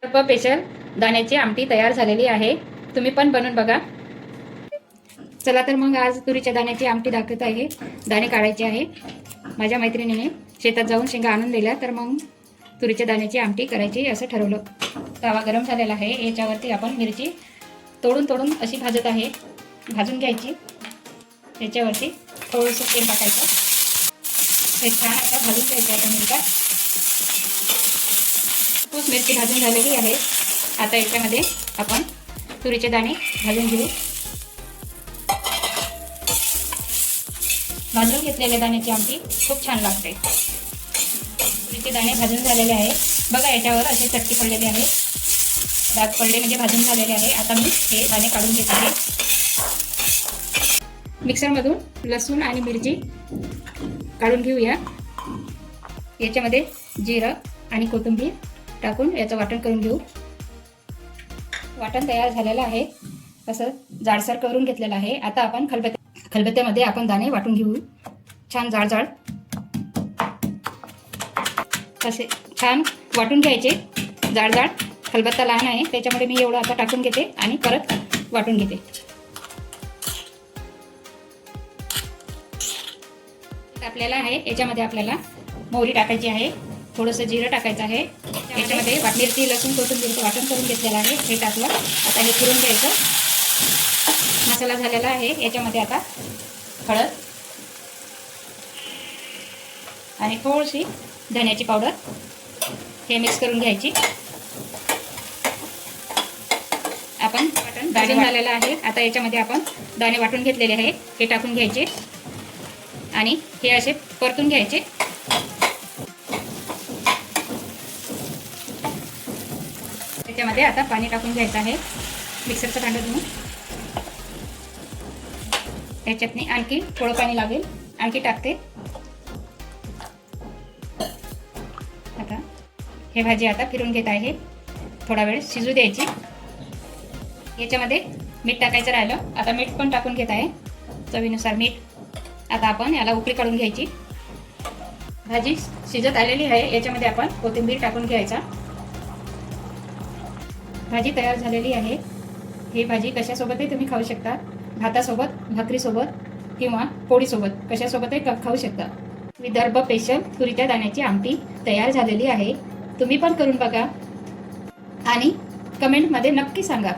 Special दाण्याची आमटी तयार झालेली आहे. तुम्ही पण बनवून बघा. चला तर मग आज तुरीच्या दाण्याची आमटी दाखवत आहे. दाणे काढायचे आहे. माझ्या मैत्रिणीने शेतात जाऊन शेंगा आणून दिल्या, तर मग तुरीच्या दाण्याची आमटी करायची असं ठरवलं. तवा गरम झालेला आहे. याच्यावरती आपण मिरची तोडून अशी भाजत आहे. भाजून घ्यायची. याच्यावरती थोडंसं तेल टाकायचं. हे छान आता भाजून घ्यायचं आहे. मिरच्या खूप मिरची भाजून झालेली आहे. आता याच्यामध्ये आपण तुरीचे दाणे भाजून घेऊ. भाजून घेतलेल्या दाण्याची आमटी खूप छान लागते. तुरीचे दाणे भाजून झालेले आहे. बघा याच्यावर असे चटके पडलेले आहे. डाग पडले म्हणजे भाजून झालेले आहे. आता मी हे दाणे काढून घेत आहे. मिक्सरमधून लसूण आणि मिरची काढून घेऊया. याच्यामध्ये जिरं आणि कोथिंबीर टाकून याचं वाटण करून घेऊ. वाटण तयार झालेलं आहे. असं जाडसर करून घेतलेलं आहे. आता आपण खलबत्त्यामध्ये आपण दाणे वाटून घेऊ. छान जाड असे छान वाटून घ्यायचे. जाड खलबत्ता लहान आहे त्याच्यामुळे मी एवढं आता टाकून घेते आणि परत वाटून घेते. आपल्याला आहे याच्यामध्ये आपल्याला मोहरी टाकायची आहे. थोडंसं जिरं टाकायचं आहे. याच्यामध्ये मिरची लसूण कोथिंबीरचं वाटण करून घेतलेलं आहे. हे टाकलं. आता हे फिरून घ्यायचं. मसाला झालेला आहे. याच्यामध्ये आता हळद आणि थोडीशी धण्याची पावडर हे मिक्स करून घ्यायची. आपण दाणे झालेला आहे. आता याच्यामध्ये आपण दाणे वाटून घेतलेले आहे हे टाकून घ्यायचे आणि हे असे परतून घ्यायचे. याच्यामध्ये आता पाणी टाकून घ्यायचं आहे. मिक्सरचं भांडं धुवून याच्यातनी आणखी थोडं पाणी लागेल. आणखी टाकते. आता हे भाजी आता फिरून घेत आहे. थोडा वेळ शिजू द्यायची. याच्यामध्ये मीठ टाकायचं राहिलं. आता मीठ पण टाकून घेत आहे. चवीनुसार मीठ. आता आपण याला उकळी काढून घ्यायची. भाजी शिजत आलेली आहे. याच्यामध्ये आपण कोथिंबीर टाकून घ्यायचा. भाजी तयार झालेली आहे. ही भाजी कशासोबतही तुम्ही खाऊ शकता. भातासोबत, भाकरीसोबत किंवा पोळीसोबत कशासोबतही खाऊ शकता. विदर्भ स्पेशल तुरीच्या दाण्याची आमटी तयार झालेली आहे. तुम्ही पण करून बघा आणि कमेंटमध्ये नक्की सांगा.